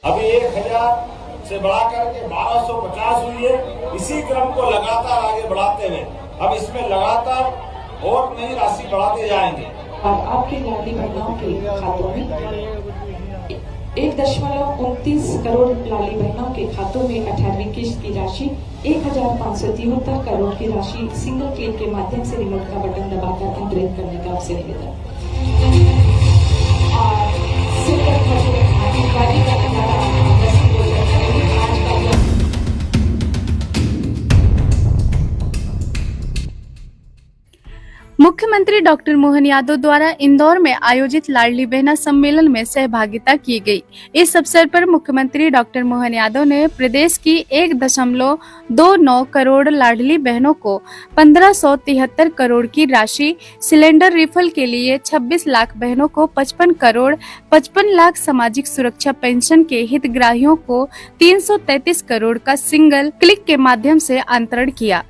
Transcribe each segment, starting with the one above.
अभी 1000 से बढ़ा करके 1250 हुई है। इसी क्रम को लगातार आगे बढ़ाते हुए अब इसमें लगातार और नई राशि बढ़ाते जाएंगे। और आपके लाडली बहनों के खातों में 1.29 करोड़ लाडली बहनों के खातों में 18वीं किश्त की राशि 1573 करोड़ की राशि सिंगल क्लिक के माध्यम से रिमोट का बटन दबाकर अंतरित करने का आपसे निवेदन। मुख्यमंत्री डॉक्टर मोहन यादव द्वारा इंदौर में आयोजित लाडली बहना सम्मेलन में सहभागिता की गई। इस अवसर पर मुख्यमंत्री डॉक्टर मोहन यादव ने प्रदेश की 1.29 करोड़ लाडली बहनों को 1573 करोड़ की राशि, सिलेंडर रिफिल के लिए 26 लाख बहनों को 55 करोड़, 55 लाख सामाजिक सुरक्षा पेंशन के हितग्राहियों को 333 करोड़ का सिंगल क्लिक के माध्यम से अंतरण किया।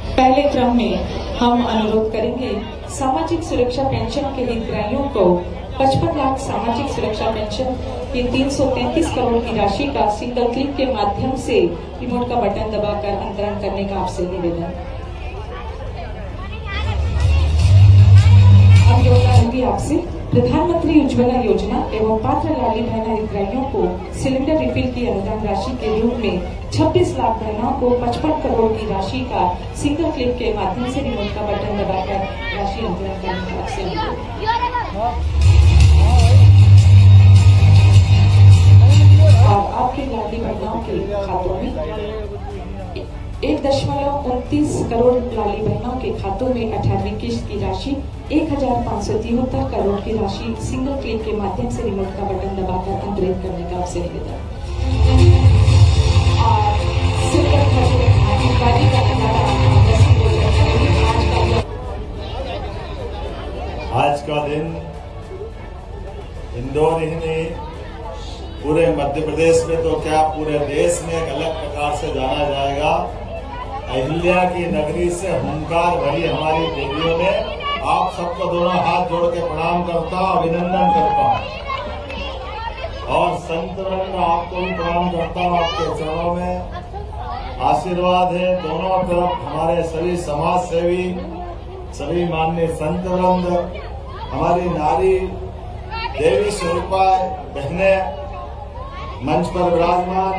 पहले क्रम में हम अनुरोध करेंगे सामाजिक सुरक्षा पेंशन के हितग्राहियों को 55 लाख सामाजिक सुरक्षा पेंशन की 333 करोड़ की राशि का सिंगल क्लिक के माध्यम से रिमोट का बटन दबाकर अंतरण करने का आपसे निवेदन। अनुरोध करूंगी आपसे प्रधानमंत्री उज्ज्वला योजना एवं पात्र लाडली बहना हितग्राहियों को सिलेंडर रिफिल की अनुदान राशि के रूप में 26 लाख बहनों को 55 करोड़ की राशि का सिंगल क्लिक के माध्यम से रिमोट का बटन दबाकर राशि अंतरण करने का आपसे और आपके लाडली बहनों के खातों में 1.29 करोड़ लाडली बहनों के खातों में 18वीं किश्त की राशि 1573 करोड़ की राशि सिंगल क्लिक के माध्यम से रिमोट का बटन दबाकर अंतरित करने का आपसे निवेदन। आज का दिन इंदौर ही नहीं पूरे मध्य प्रदेश में तो क्या पूरे देश में एक अलग प्रकार से जाना जाएगा। अहिल्या की नगरी से हुंकार भरी हमारी देवियों ने आप सबको दोनों हाथ जोड़ के प्रणाम करता हूं, अभिनंदन करता हूं और संत वृंद आपको भी प्रणाम करता हूं। आपके चरणों में आशीर्वाद है। दोनों तरफ हमारे सभी समाज सेवी, सभी माननीय संत वृंद, हमारी नारी देवी स्वरूपा बहनें मंच पर विराजमान,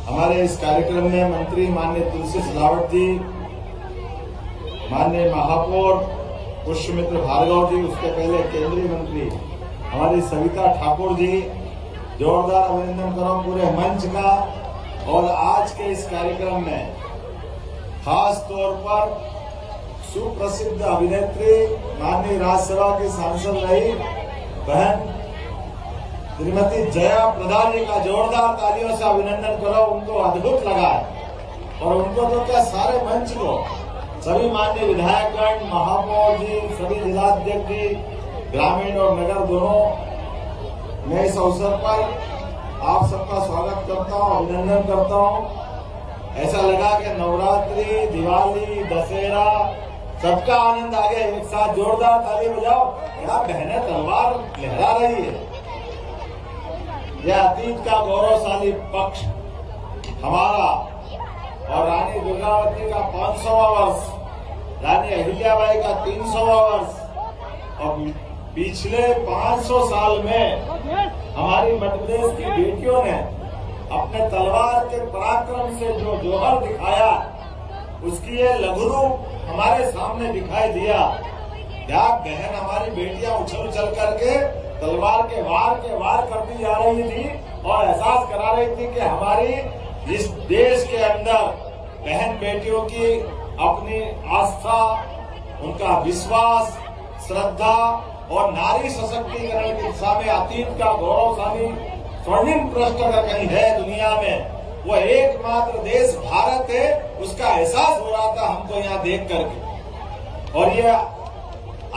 हमारे इस कार्यक्रम में मंत्री माननीय तुलसी सिलावट जी, माननीय महापौर पुष्यमित्र भार्गव जी, उसके पहले केंद्रीय मंत्री हमारी सविता ठाकुर जी, जोरदार अभिनंदन करो पूरे मंच का। और आज के इस कार्यक्रम में खास तौर पर सुप्रसिद्ध अभिनेत्री माननीय राज्यसभा की सांसद रही बहन श्रीमती जया प्रदा जी का जोरदार तालियों से अभिनंदन करो। उनको अद्भुत लगा है और उनको तो क्या सारे मंच को सभी माननीय विधायकगण, महापौर जी, सभी जिलाध्यक्ष जी, ग्रामीण और नगर दोनों, मैं इस अवसर पर आप सबका स्वागत करता हूं, अभिनंदन करता हूं। ऐसा लगा कि नवरात्रि, दिवाली, दशहरा सबका आनंद आ गया एक साथ। जोरदार ताली बजाओ। क्या बहनें तलवार लहरा रही है। यह अतीत का गौरवशाली पक्ष हमारा और रानी दुर्गावती का 500वां वर्ष, रानी अहिल्याबाई का 300वां वर्ष और पिछले 500 साल में हमारी मध्य प्रदेश की बेटियों ने अपने तलवार के पराक्रम से जो जौहर दिखाया, उसकी ये लघु रूप हमारे सामने दिखाई दिया। क्या बहन हमारी बेटियां उछल उछल करके तलवार के वार करती जा रही थी और एहसास करा रही थी कि हमारी इस देश के अंदर बहन बेटियों की अपनी आस्था, उनका विश्वास, श्रद्धा और नारी सशक्तिकरण की दिशा में अतीत का गौरवशाली स्वर्णिम पृष्ठ अगर कहीं है दुनिया में, वो एकमात्र देश भारत है। उसका एहसास हो रहा था हमको यहाँ देख करके। और ये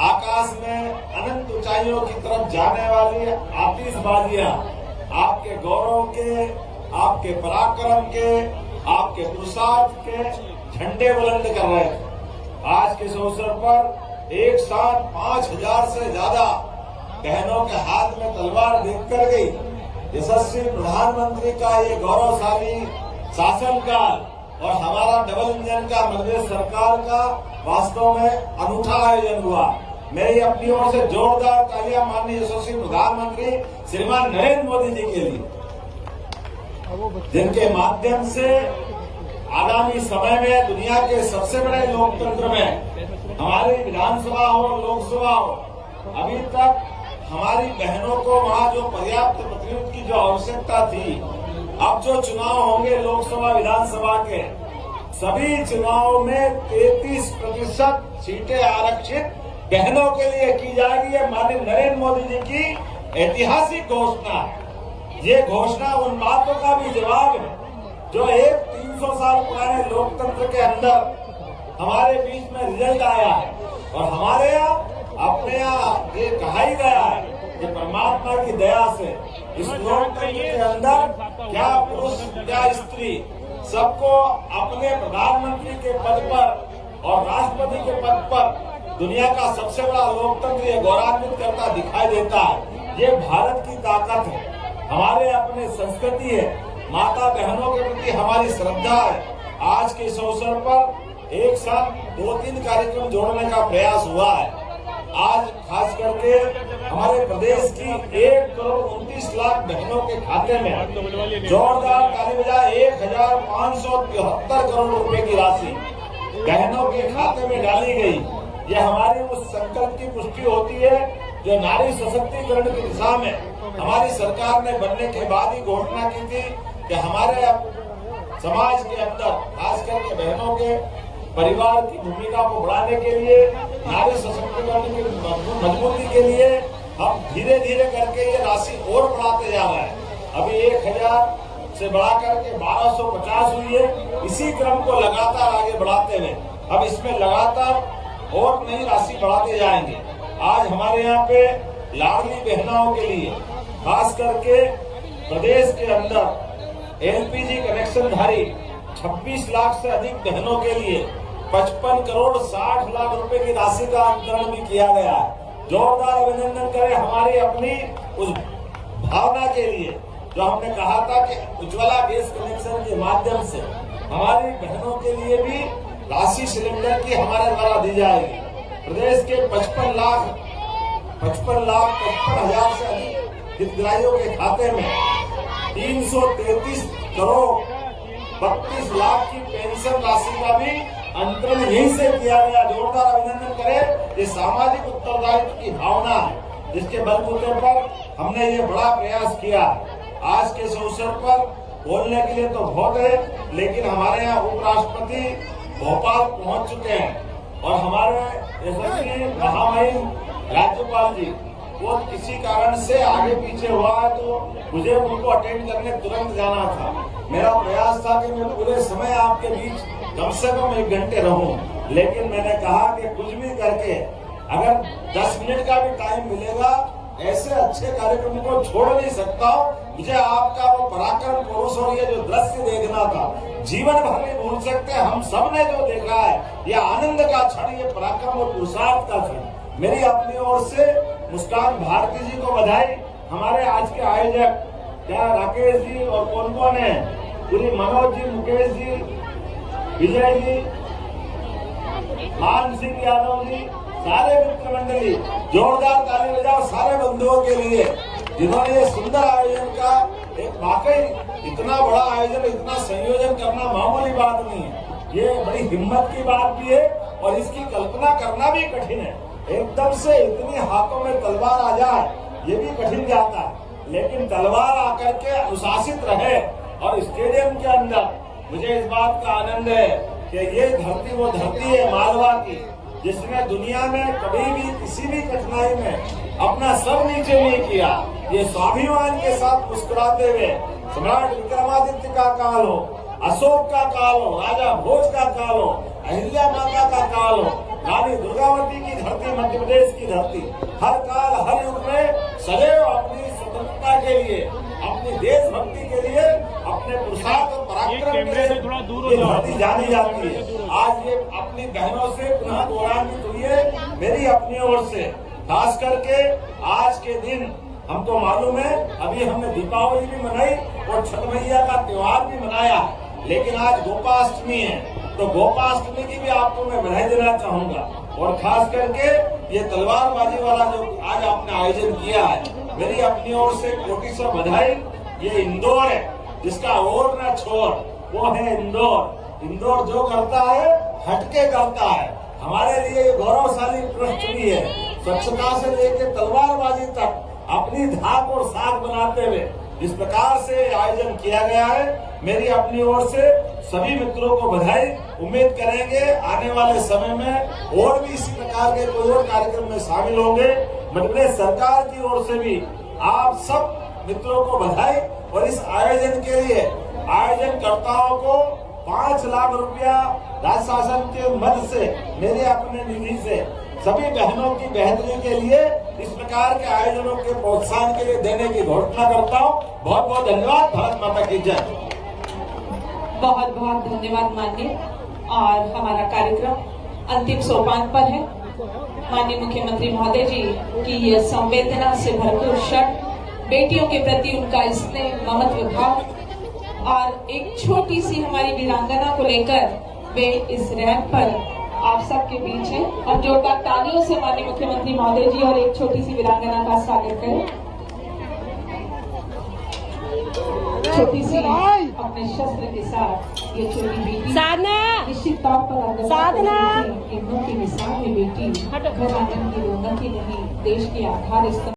आकाश में अनंत ऊंचाइयों की तरफ जाने वाली आतिशबाजियां आपके गौरव के, आपके पराक्रम के, आपके पुरुषार्थ के झंडे बुलंद कर रहे थे। आज के इस अवसर पर एक साथ 5000 से ज्यादा बहनों के हाथ में तलवार देखकर गई यशस्वी प्रधानमंत्री का ये गौरवशाली शासनकाल और हमारा डबल इंजन का मध्यप्रदेश सरकार का वास्तव में अनूठा आयोजन हुआ। मेरी अपनी ओर से जोरदार तालियां माननीय यशस्वी प्रधानमंत्री श्रीमान नरेंद्र मोदी जी के लिए, जिनके माध्यम से आगामी समय में दुनिया के सबसे बड़े लोकतंत्र में हमारी विधानसभा हो लोकसभा हो, अभी तक हमारी बहनों को वहां जो पर्याप्त प्रतिनिधित्व की जो आवश्यकता थी, अब जो चुनाव होंगे लोकसभा विधानसभा के, सभी चुनावों में 33% सीटें आरक्षित बहनों के लिए की जाएगी। ये माननीय नरेंद्र मोदी जी की ऐतिहासिक घोषणा है। ये घोषणा उन बातों का भी जवाब है जो एक 300 साल पुराने लोकतंत्र के अंदर हमारे बीच में रिजल्ट आया है। और हमारे यहाँ अपने यहाँ ये कहा ही गया है कि परमात्मा की दया से इस लोकतंत्र के अंदर क्या पुरुष क्या स्त्री सबको अपने प्रधानमंत्री के पद पर और राष्ट्रपति के पद पर दुनिया का सबसे बड़ा लोकतंत्र ये गौरवान्वित करता दिखाई देता है। ये भारत की ताकत है, हमारे अपने संस्कृति है, माता बहनों के प्रति हमारी श्रद्धा है। आज के इस अवसर पर एक साथ 2-3 कार्यक्रम जोड़ने का प्रयास हुआ है। आज खास करके हमारे प्रदेश की 1,29,00,000 बहनों के खाते में जोरदार ताली बजाए 1,573 करोड़ रुपए की राशि बहनों के खाते में डाली गई। ये हमारी उस संकल्प की पुष्टि होती है जो नारी सशक्तिकरण की दिशा में हमारी सरकार ने बनने के बाद ही घोषणा की थी कि हमारे समाज के अंदर खास करके बहनों के परिवार की भूमिका को बढ़ाने के लिए, नारी सशक्तिकरण की मजबूती के लिए हम धीरे धीरे करके ये राशि और बढ़ाते जा रहे हैं। अभी 1,000 से बढ़ा करके 1,250 हुई है। इसी क्रम को लगातार आगे बढ़ाते हुए अब इसमें लगातार और नई राशि बढ़ाते जाएंगे। आज हमारे यहाँ पे लाडली बहनाओं के लिए खास करके प्रदेश के अंदर एलपीजी कनेक्शन धारी 26 लाख से अधिक बहनों के लिए 55 करोड़ 60 लाख रुपए की राशि का अंतरण भी किया गया है। जोरदार अभिनंदन करें हमारी अपनी उस भावना के लिए जो हमने कहा था कि उज्ज्वला गैस कनेक्शन के माध्यम से हमारी बहनों के लिए भी राशि सिलेंडर की हमारे द्वारा दी जाएगी। प्रदेश के 55 हजार से अधिक हितग्राहियों के खाते में 333 करोड़ 32 लाख की पेंशन राशि का भी अंतरण यहीं से किया गया। जोरदार अभिनंदन करें। ये सामाजिक उत्तरदायित्व की भावना है जिसके बलबूते पर हमने ये बड़ा प्रयास किया। आज के इस अवसर पर बोलने के लिए तो बहुत है, लेकिन हमारे यहाँ उपराष्ट्रपति भोपाल पहुंच चुके हैं और हमारे यशस्वी महामहिम राज्यपाल जी वो किसी कारण से आगे पीछे हुआ है तो मुझे उनको अटेंड करने तुरंत जाना था। मेरा प्रयास था कि मैं पूरे समय आपके बीच कम से कम 1 घंटे रहूं, लेकिन मैंने कहा कि कुछ भी करके अगर 10 मिनट का भी टाइम मिलेगा, ऐसे अच्छे कार्यक्रम को छोड़ नहीं सकता हूं। मुझे आपका वो पराक्रम पुरुष और ये जो दृश्य देखना था, जीवन भर नहीं भूल सकते। हम सब ने जो देखा है ये आनंद का क्षण, ये पराक्रम और पुरुषार्थ का क्षण। मेरी अपनी ओर से मुस्कान भारती जी को बधाई। हमारे आज के आयोजक क्या राकेश जी और कौन कौन है, पूरी मनोज जी, मुकेश जी, विजय जी, मान सिंह यादव जी, सारे मित्र मंडली, जोरदार ताली बजाओ सारे बंधुओं के लिए जिन्होंने ये सुंदर आयोजन का एक वाकई इतना बड़ा आयोजन, इतना संयोजन करना मामूली बात नहीं है। ये बड़ी हिम्मत की बात भी है और इसकी कल्पना करना भी कठिन है। एकदम से इतनी हाथों में तलवार आ जाए ये भी कठिन जाता है, लेकिन तलवार आकर के अनुशासित रहे। और स्टेडियम के अंदर मुझे इस बात का आनंद है कि ये धरती वो धरती है मालवा की, जिसने दुनिया में कभी भी किसी भी कठिनाई में अपना सर नीचे नहीं किया। ये स्वाभिमान के साथ मुस्कुराते हुए सम्राट विक्रमादित्य का काल हो, अशोक का काल हो, राजा भोज का काल हो, अहिल्या माता का काल हो, रानी दुर्गावती की धरती, मध्य प्रदेश की धरती, हर काल हर युग में सदैव अपनी स्वतंत्रता के लिए, अपनी देशभक्ति के लिए, अपने पुरुषार्थ और पराक्रम के लिए ये धरती जानी जाती है। आज ये अपनी बहनों से पुनः गौरवान्वित हुई है। मेरी अपनी ओर से खास करके आज के दिन हमको मालूम है, अभी हमने दीपावली भी मनाई और छठ मैया का त्योहार भी मनाया है, लेकिन आज गोपाष्टमी है, तो गोपाष्टमी की भी आपको मैं बधाई देना चाहूंगा। और खास करके ये तलवारबाजी वाला जो आज आपने आयोजन किया है, मेरी अपनी ओर से कोटि सौ बधाई। ये इंदौर है जिसका और न छोड़, वो है इंदौर। इंदौर जो करता है हटके करता है। हमारे लिए ये गौरवशाली पृष्ठ भी है। स्वच्छता से लेकर तलवारबाजी तक अपनी धाक और साख बनाते हुए इस प्रकार से आयोजन किया गया है। मेरी अपनी ओर से सभी मित्रों को बधाई। उम्मीद करेंगे आने वाले समय में और भी इसी प्रकार के कोई और कार्यक्रम में शामिल होंगे। मध्य प्रदेश सरकार की ओर से भी आप सब मित्रों को बधाई। और इस आयोजन के लिए आयोजनकर्ताओं को 5 लाख रुपया राज्य शासन के मद से, मेरे अपने निधि से सभी बहनों की बेहतरी के लिए इस प्रकार के आयोजनों के प्रोत्साहन के लिए देने की घोषणा करता हूँ। बहुत बहुत धन्यवाद। भारत माता की जय। बहुत बहुत धन्यवाद माननीय। और हमारा कार्यक्रम अंतिम सोपान पर है। माननीय मुख्यमंत्री महोदय जी की यह संवेदना से भरपूर क्षण, बेटियों के प्रति उनका स्नेह, महत्व भाव और एक छोटी सी हमारी वीरांगना को लेकर वे इस रैंप पर आप सबके बीच है। और जोरदार तालियों से माननीय मुख्यमंत्री महोदय जी और एक छोटी सी वीरांगना का स्वागत करें। छोटी सी अपने शस्त्र के साथ ये छोटी बेटी निश्चित तौर पर साधना की मिसाल में बेटी घर आंगन की रौनक ही नहीं, देश के आधार स्तंभ